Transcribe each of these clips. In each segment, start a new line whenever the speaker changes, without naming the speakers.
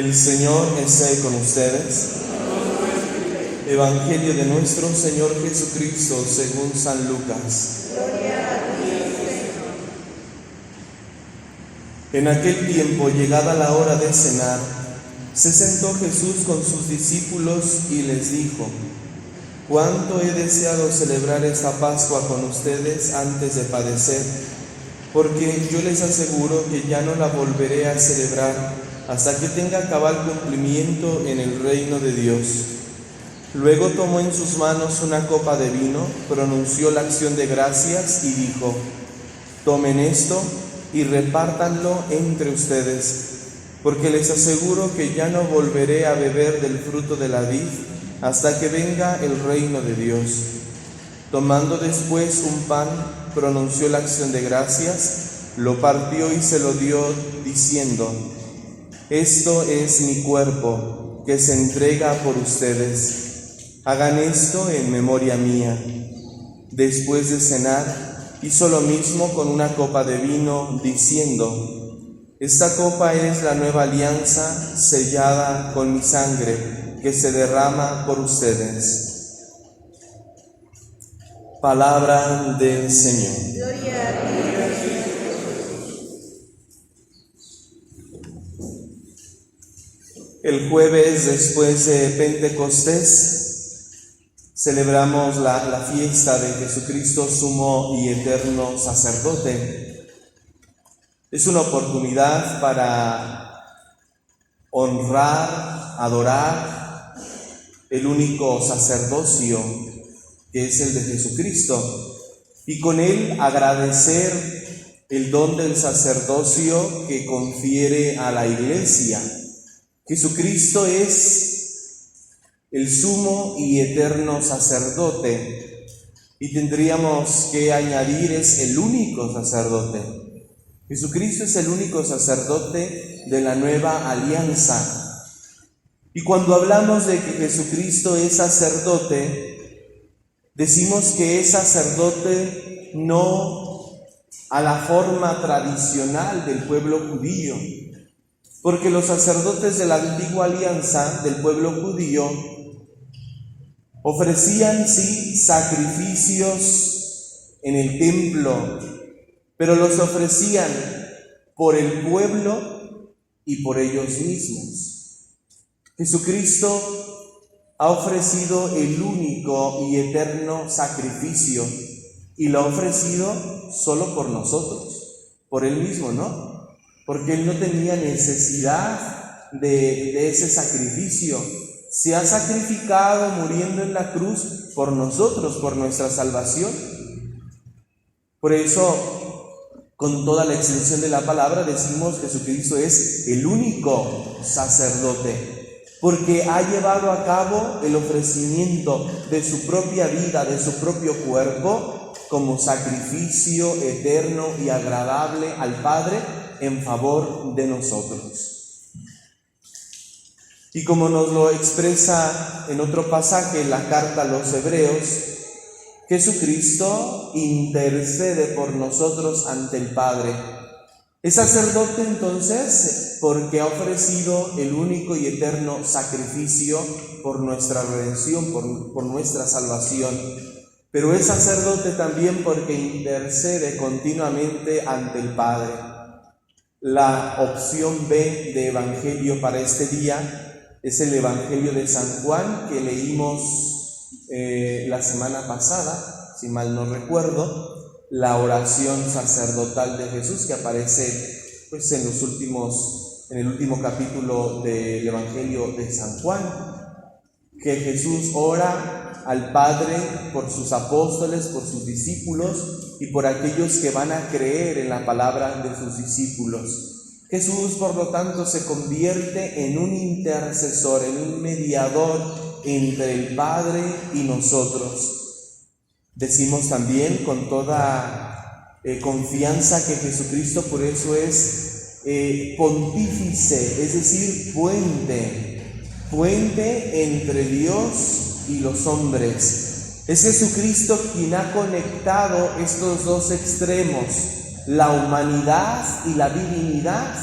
El Señor esté con ustedes. Evangelio de nuestro Señor Jesucristo según San Lucas.
Gloria a ti, Señor.
En aquel tiempo, llegada la hora de cenar, se sentó Jesús con sus discípulos y les dijo: «Cuánto he deseado celebrar esta Pascua con ustedes antes de padecer, porque yo les aseguro que ya no la volveré a celebrar hasta que tenga cabal cumplimiento en el reino de Dios». Luego tomó en sus manos una copa de vino, pronunció la acción de gracias y dijo: «Tomen esto y repártanlo entre ustedes, porque les aseguro que ya no volveré a beber del fruto de la vid hasta que venga el reino de Dios». Tomando después un pan, pronunció la acción de gracias, lo partió y se lo dio, diciendo: «Esto es mi cuerpo, que se entrega por ustedes. Hagan esto en memoria mía». Después de cenar, hizo lo mismo con una copa de vino, diciendo: «Esta copa es la nueva alianza sellada con mi sangre, que se derrama por ustedes». Palabra del Señor.
Gloria a ti, Señor.
El jueves después de Pentecostés celebramos la fiesta de Jesucristo, sumo y eterno sacerdote. Es una oportunidad para honrar, adorar el único sacerdocio que es el de Jesucristo, y con él agradecer el don del sacerdocio que confiere a la Iglesia. Jesucristo es el sumo y eterno sacerdote, y tendríamos que añadir, es el único sacerdote. Jesucristo es el único sacerdote de la nueva alianza. Y cuando hablamos de que Jesucristo es sacerdote, decimos que es sacerdote no a la forma tradicional del pueblo judío, porque los sacerdotes de la antigua alianza del pueblo judío ofrecían sí sacrificios en el templo, pero los ofrecían por el pueblo y por ellos mismos. Jesucristo ha ofrecido el único y eterno sacrificio, y lo ha ofrecido solo por nosotros, por Él mismo, ¿no? Porque Él no tenía necesidad de ese sacrificio. Se ha sacrificado muriendo en la cruz por nosotros, por nuestra salvación. Por eso, con toda la extensión de la palabra, decimos que Jesucristo es el único sacerdote, porque ha llevado a cabo el ofrecimiento de su propia vida, de su propio cuerpo, como sacrificio eterno y agradable al Padre en favor de nosotros. Y como nos lo expresa en otro pasaje la carta a los Hebreos, Jesucristo intercede por nosotros ante el Padre. Es sacerdote entonces porque ha ofrecido el único y eterno sacrificio por nuestra redención, por nuestra salvación. Pero es sacerdote también porque intercede continuamente ante el Padre. La opción B de Evangelio para este día es el Evangelio de San Juan que leímos la semana pasada, si mal no recuerdo. La oración sacerdotal de Jesús que aparece pues en el último capítulo del Evangelio de San Juan, que Jesús ora al Padre por sus apóstoles, por sus discípulos y por aquellos que van a creer en la palabra de sus discípulos. Jesús, por lo tanto, se convierte en un intercesor, en un mediador entre el Padre y nosotros. Decimos también con toda confianza que Jesucristo por eso es pontífice, es decir, puente entre Dios y los hombres. Es Jesucristo quien ha conectado estos dos extremos, la humanidad y la divinidad,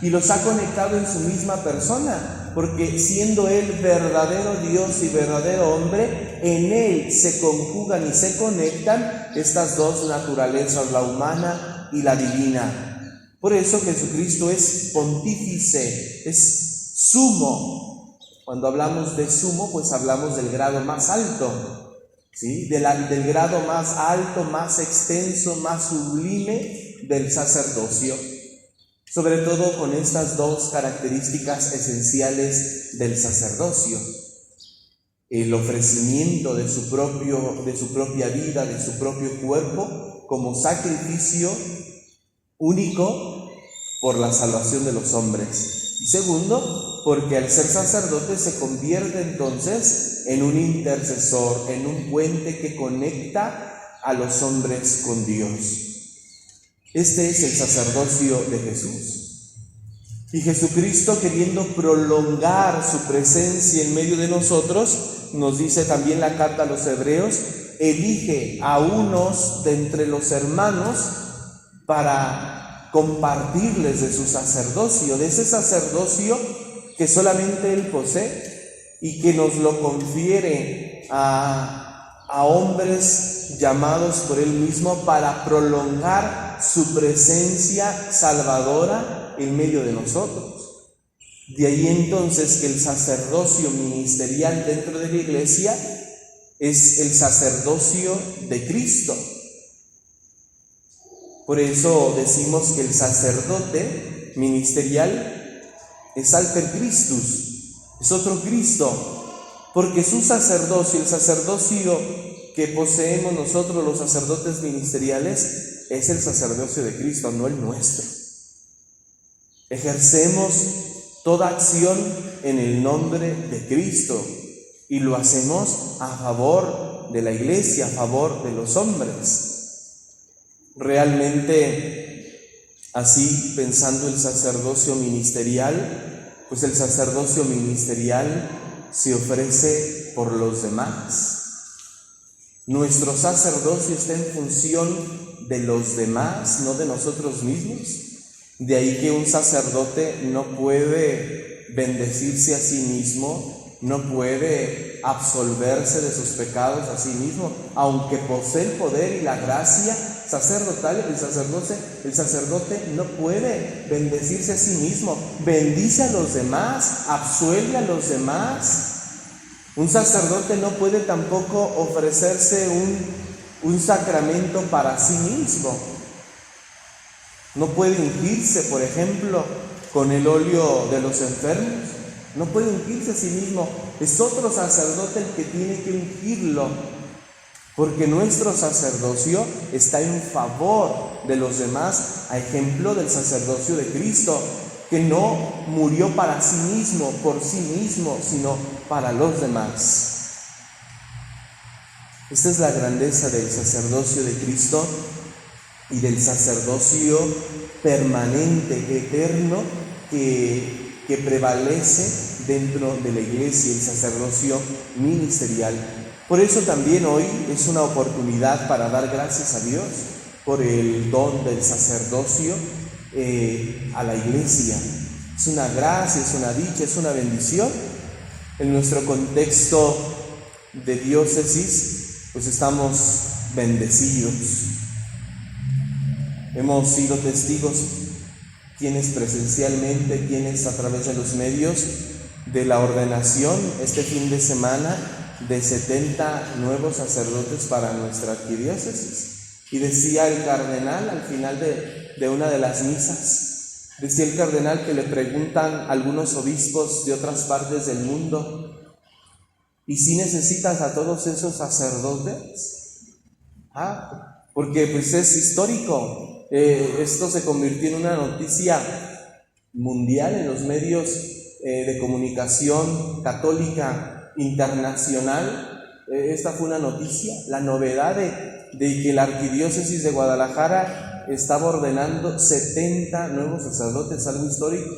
y los ha conectado en su misma persona, porque siendo Él verdadero Dios y verdadero hombre, en Él se conjugan y se conectan estas dos naturalezas, la humana y la divina. Por eso Jesucristo es pontífice, es sumo. Cuando hablamos de sumo, pues hablamos del grado más alto, ¿sí? Del grado más alto, más extenso, más sublime del sacerdocio. Sobre todo con estas dos características esenciales del sacerdocio: el ofrecimiento de su propia vida, de su propio cuerpo, como sacrificio único por la salvación de los hombres. Y segundo, porque al ser sacerdote se convierte entonces en un intercesor, en un puente que conecta a los hombres con Dios. Este es el sacerdocio de Jesús. Y Jesucristo, queriendo prolongar su presencia en medio de nosotros, nos dice también la carta a los Hebreos, elige a unos de entre los hermanos para compartirles de su sacerdocio, de ese sacerdocio que solamente Él posee y que nos lo confiere a hombres llamados por Él mismo para prolongar su presencia salvadora en medio de nosotros. De ahí entonces que el sacerdocio ministerial dentro de la Iglesia es el sacerdocio de Cristo. Por eso decimos que el sacerdote ministerial es alter Christus, es otro Cristo, porque su sacerdocio, el sacerdocio que poseemos nosotros los sacerdotes ministeriales, es el sacerdocio de Cristo, no el nuestro. Ejercemos toda acción en el nombre de Cristo y lo hacemos a favor de la Iglesia, a favor de los hombres. Realmente, así pensando el sacerdocio ministerial, pues el sacerdocio ministerial se ofrece por los demás. Nuestro sacerdocio está en función de los demás, no de nosotros mismos. De ahí que un sacerdote no puede bendecirse a sí mismo, no puede absolverse de sus pecados a sí mismo, aunque posee el poder y la gracia sacerdotal. El sacerdote no puede bendecirse a sí mismo, bendice a los demás, absuelve a los demás. Un sacerdote no puede tampoco ofrecerse un sacramento para sí mismo. No puede ungirse, por ejemplo, con el óleo de los enfermos. No puede ungirse a sí mismo. Es otro sacerdote el que tiene que ungirlo, porque nuestro sacerdocio está en favor de los demás, a ejemplo del sacerdocio de Cristo, que no murió para sí mismo, por sí mismo, sino para los demás. Esta es la grandeza del sacerdocio de Cristo y del sacerdocio permanente, eterno, que prevalece dentro de la Iglesia, el sacerdocio ministerial. Por eso también hoy es una oportunidad para dar gracias a Dios por el don del sacerdocio a la Iglesia. Es una gracia, es una dicha, es una bendición. En nuestro contexto de diócesis, pues estamos bendecidos. Hemos sido testigos, quienes presencialmente, quienes a través de los medios, de la ordenación este fin de semana de 70 nuevos sacerdotes para nuestra arquidiócesis. Y decía el cardenal al final de una de las misas, decía el cardenal que le preguntan algunos obispos de otras partes del mundo: ¿y si necesitas a todos esos sacerdotes? Porque pues es histórico. Esto se convirtió en una noticia mundial en los medios de comunicación católica internacional. Esta fue una noticia, la novedad de que la arquidiócesis de Guadalajara estaba ordenando 70 nuevos sacerdotes, algo histórico,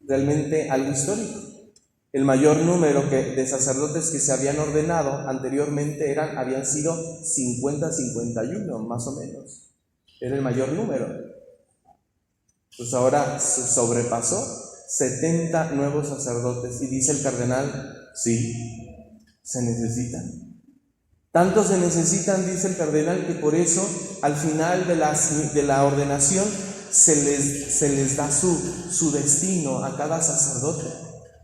realmente algo histórico. El mayor número de sacerdotes que se habían ordenado anteriormente habían sido 50, 51 más o menos, era el mayor número. Pues ahora se sobrepasó 70 nuevos sacerdotes. Y dice el cardenal, sí, se necesitan. Tanto se necesitan, dice el cardenal, que por eso al final de la ordenación se les da su destino a cada sacerdote,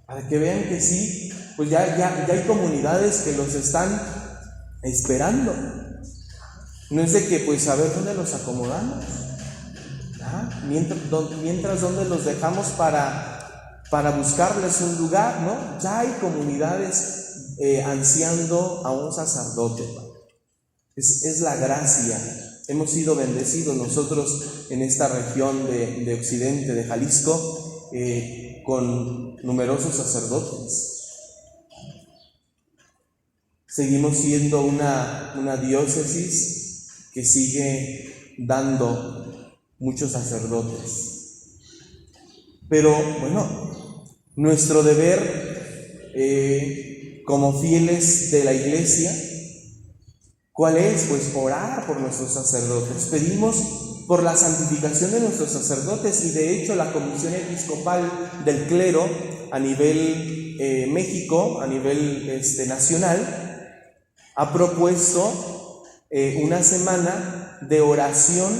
para que vean que sí, pues ya hay comunidades que los están esperando. No es de que, pues, a ver dónde los acomodamos, mientras dónde los dejamos para buscarles un lugar, ¿no? Ya hay comunidades ansiando a un sacerdote. Es la gracia. Hemos sido bendecidos nosotros en esta región de Occidente, de Jalisco, con numerosos sacerdotes. Seguimos siendo una diócesis que sigue dando muchos sacerdotes. Pero bueno, nuestro deber como fieles de la Iglesia, ¿cuál es? Pues orar por nuestros sacerdotes. Pedimos por la santificación de nuestros sacerdotes, y de hecho la Comisión Episcopal del Clero a nivel México, a nivel nacional, ha propuesto una semana de oración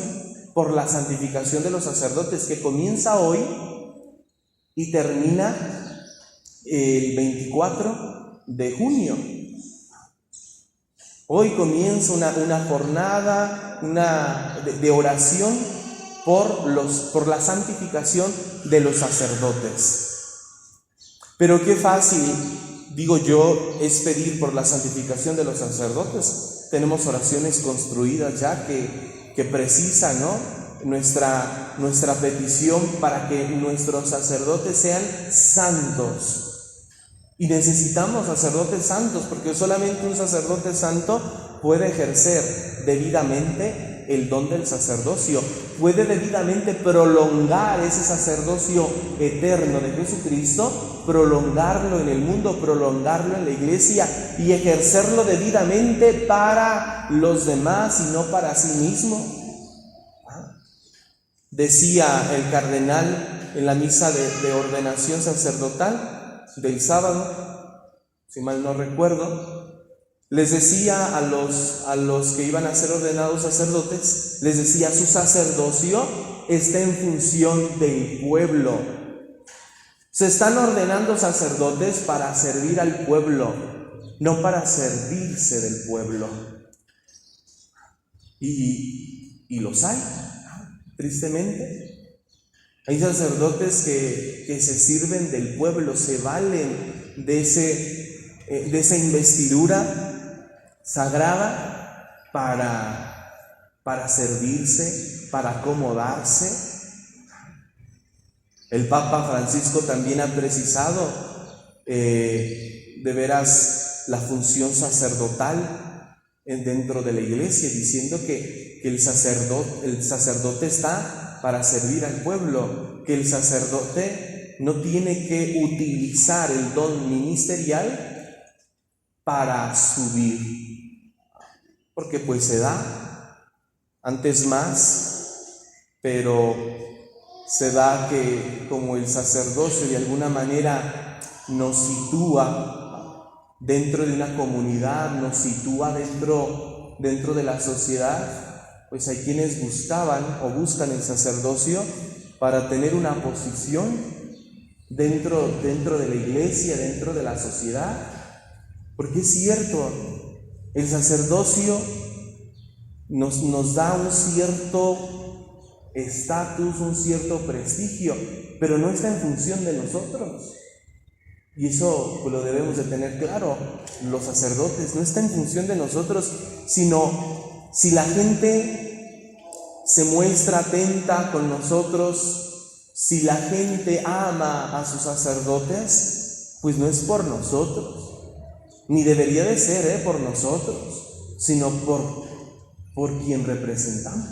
por la santificación de los sacerdotes, que comienza hoy y termina el 24 de junio. Hoy comienza una jornada de oración por la santificación de los sacerdotes. Pero qué fácil, digo yo, es pedir por la santificación de los sacerdotes. Tenemos oraciones construidas ya que precisan, ¿no?, nuestra petición para que nuestros sacerdotes sean santos. Y necesitamos sacerdotes santos, porque solamente un sacerdote santo puede ejercer debidamente el don del sacerdocio, puede debidamente prolongar ese sacerdocio eterno de Jesucristo, prolongarlo en el mundo, prolongarlo en la Iglesia y ejercerlo debidamente para los demás y no para sí mismo. Decía el cardenal en la misa de ordenación sacerdotal del sábado, si mal no recuerdo, les decía a los que iban a ser ordenados sacerdotes, les decía: su sacerdocio está en función del pueblo. Se están ordenando sacerdotes para servir al pueblo, no para servirse del pueblo. Y los hay, tristemente. Hay sacerdotes que se sirven del pueblo, se valen de esa investidura sagrada para servirse, para acomodarse. El Papa Francisco también ha precisado de veras la función sacerdotal dentro de la Iglesia, diciendo que el sacerdote está para servir al pueblo, que el sacerdote no tiene que utilizar el don ministerial para subir, porque pues se da antes más, pero se da que como el sacerdocio de alguna manera nos sitúa dentro de una comunidad, nos sitúa dentro de la sociedad, pues hay quienes buscan el sacerdocio para tener una posición dentro de la Iglesia, dentro de la sociedad. Porque es cierto, el sacerdocio nos da un cierto estatus, un cierto prestigio, pero no está en función de nosotros. Y eso pues lo debemos de tener claro. Los sacerdotes no están en función de nosotros, sino si la gente se muestra atenta con nosotros, si la gente ama a sus sacerdotes, pues no es por nosotros, ni debería de ser por nosotros, sino por quien representamos.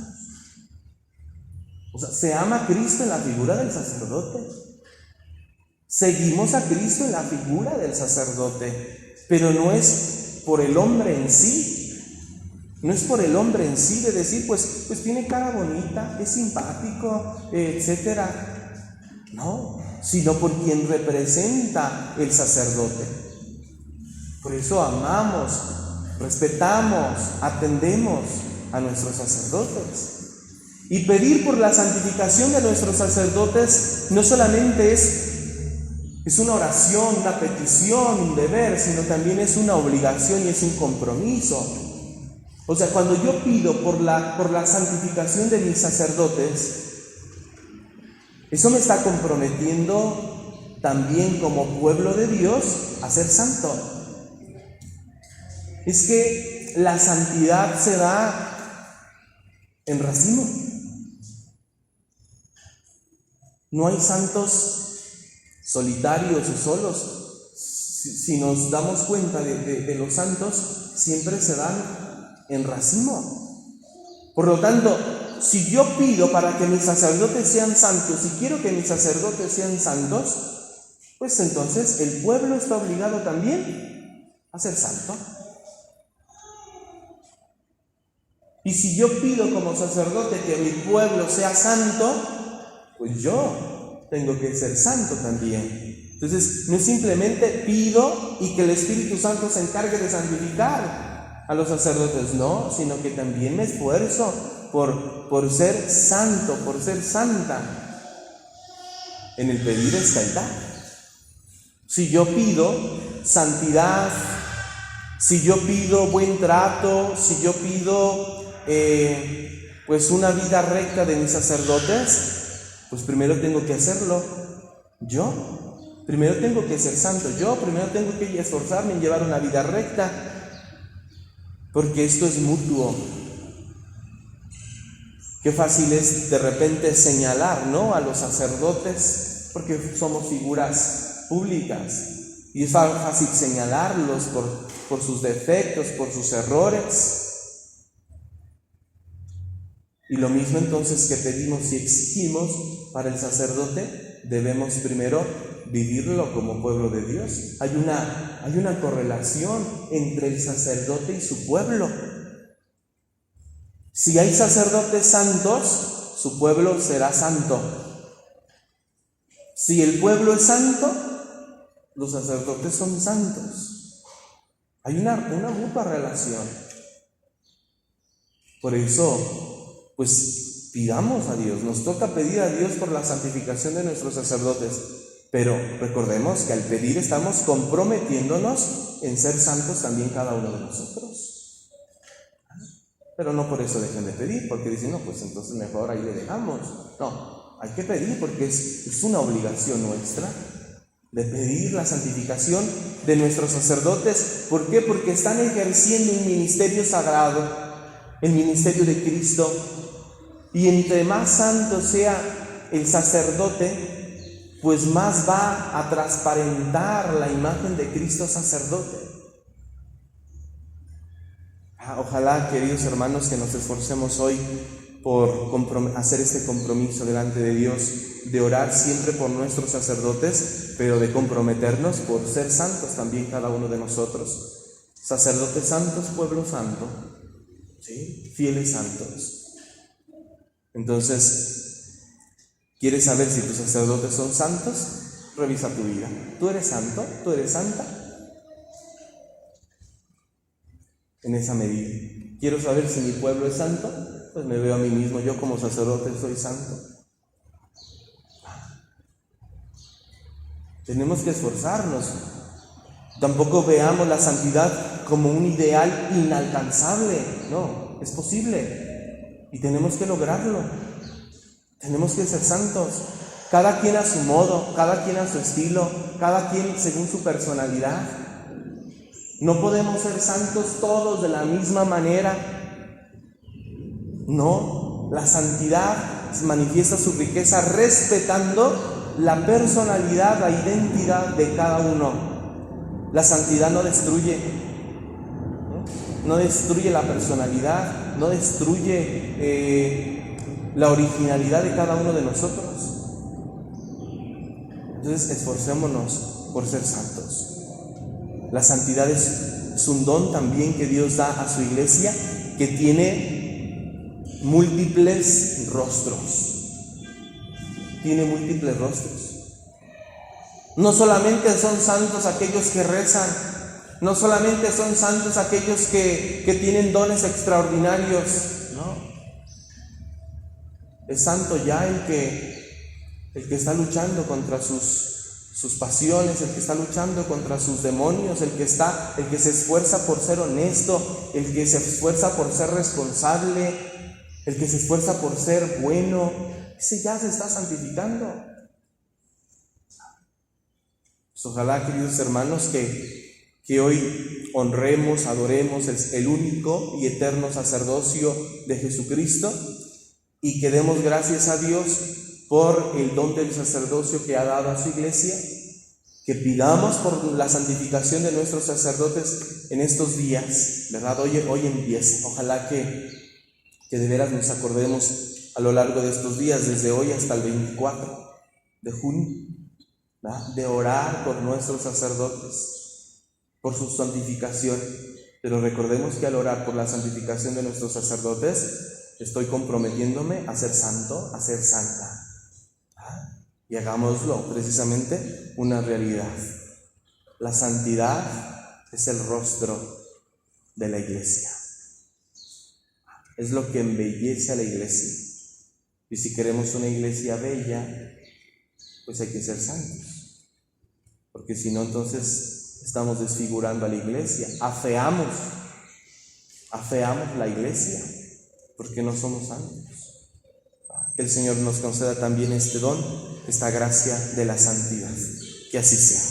O sea, se ama a Cristo en la figura del sacerdote. Seguimos a Cristo en la figura del sacerdote, pero no es por el hombre en sí, No es por el hombre en sí de decir, pues tiene cara bonita, es simpático, etcétera. No, sino por quien representa el sacerdote. Por eso amamos, respetamos, atendemos a nuestros sacerdotes. Y pedir por la santificación de nuestros sacerdotes no solamente es una oración, una petición, un deber, sino también es una obligación y es un compromiso. O sea, cuando yo pido por la santificación de mis sacerdotes, eso me está comprometiendo también como pueblo de Dios a ser santo. Es que la santidad se da en racimo. No hay santos solitarios o solos. Si nos damos cuenta de los santos, siempre se dan en racimo. Por lo tanto, si yo pido para que mis sacerdotes sean santos y quiero que mis sacerdotes sean santos, pues entonces el pueblo está obligado también a ser santo. Y si yo pido como sacerdote que mi pueblo sea santo, pues yo tengo que ser santo también. Entonces, no es simplemente pido y que el Espíritu Santo se encargue de santificar a los sacerdotes, no, sino que también me esfuerzo por ser santo, por ser santa. En el pedir está el dar. Si yo pido santidad, si yo pido buen trato, si yo pido pues una vida recta de mis sacerdotes, pues primero tengo que hacerlo yo. Primero tengo que ser santo yo, primero tengo que esforzarme en llevar una vida recta, porque esto es mutuo. Qué fácil es de repente señalar, ¿no?, a los sacerdotes, porque somos figuras públicas, y es fácil señalarlos por sus defectos, por sus errores. Y lo mismo entonces que pedimos y exigimos para el sacerdote, debemos primero vivirlo como pueblo de Dios. Hay una correlación entre el sacerdote y su pueblo. Si hay sacerdotes santos, su pueblo será santo. Si el pueblo es santo, los sacerdotes son santos. Hay una mutua relación. Por eso, pues pidamos a Dios, nos toca pedir a Dios por la santificación de nuestros sacerdotes, pero recordemos que al pedir estamos comprometiéndonos en ser santos también cada uno de nosotros. Pero no por eso dejen de pedir, porque dicen, no, pues entonces mejor ahí le dejamos. No, hay que pedir porque es una obligación nuestra de pedir la santificación de nuestros sacerdotes. ¿Por qué? Porque están ejerciendo un ministerio sagrado, el ministerio de Cristo. Y entre más santo sea el sacerdote, pues más va a transparentar la imagen de Cristo sacerdote. Ojalá, queridos hermanos, que nos esforcemos hoy por hacer este compromiso delante de Dios, de orar siempre por nuestros sacerdotes, pero de comprometernos por ser santos también cada uno de nosotros. Sacerdotes santos, pueblo santo, ¿sí? Fieles santos. Entonces, ¿quieres saber si tus sacerdotes son santos? Revisa tu vida. ¿Tú eres santo? ¿Tú eres santa? En esa medida. ¿Quiero saber si mi pueblo es santo? Pues me veo a mí mismo. Yo como sacerdote soy santo. Tenemos que esforzarnos. Tampoco veamos la santidad como un ideal inalcanzable. No, es posible. Y tenemos que lograrlo. Tenemos que ser santos. Cada quien a su modo, cada quien a su estilo, cada quien según su personalidad. No podemos ser santos todos de la misma manera. No, la santidad manifiesta su riqueza respetando la personalidad, la identidad de cada uno. La santidad no destruye, no destruye la personalidad, no destruye la originalidad de cada uno de nosotros. Entonces, esforcémonos por ser santos. La santidad es un don también que Dios da a su iglesia, que tiene múltiples rostros. Tiene múltiples rostros. No solamente son santos aquellos que rezan, no solamente son santos aquellos que tienen dones extraordinarios, no. Es santo ya el que está luchando contra sus pasiones, el que está luchando contra sus demonios, el que se esfuerza por ser honesto, el que se esfuerza por ser responsable, el que se esfuerza por ser bueno. Ese ya se está santificando. Pues ojalá, queridos hermanos, que hoy honremos, adoremos el único y eterno sacerdocio de Jesucristo y que demos gracias a Dios por el don del sacerdocio que ha dado a su iglesia, que pidamos por la santificación de nuestros sacerdotes en estos días, ¿verdad? Hoy empieza. Ojalá que de veras nos acordemos a lo largo de estos días, desde hoy hasta el 24 de junio, ¿verdad?, de orar por nuestros sacerdotes, por su santificación. Pero recordemos que al orar por la santificación de nuestros sacerdotes, estoy comprometiéndome a ser santo, a ser santa. Y hagámoslo precisamente una realidad. La santidad es el rostro de la iglesia. Es lo que embellece a la iglesia. Y si queremos una iglesia bella, pues hay que ser santos. Porque si no, entonces estamos desfigurando a la iglesia. Afeamos la iglesia, porque no somos santos. Que el Señor nos conceda también este don, esta gracia de la santidad. Que así sea.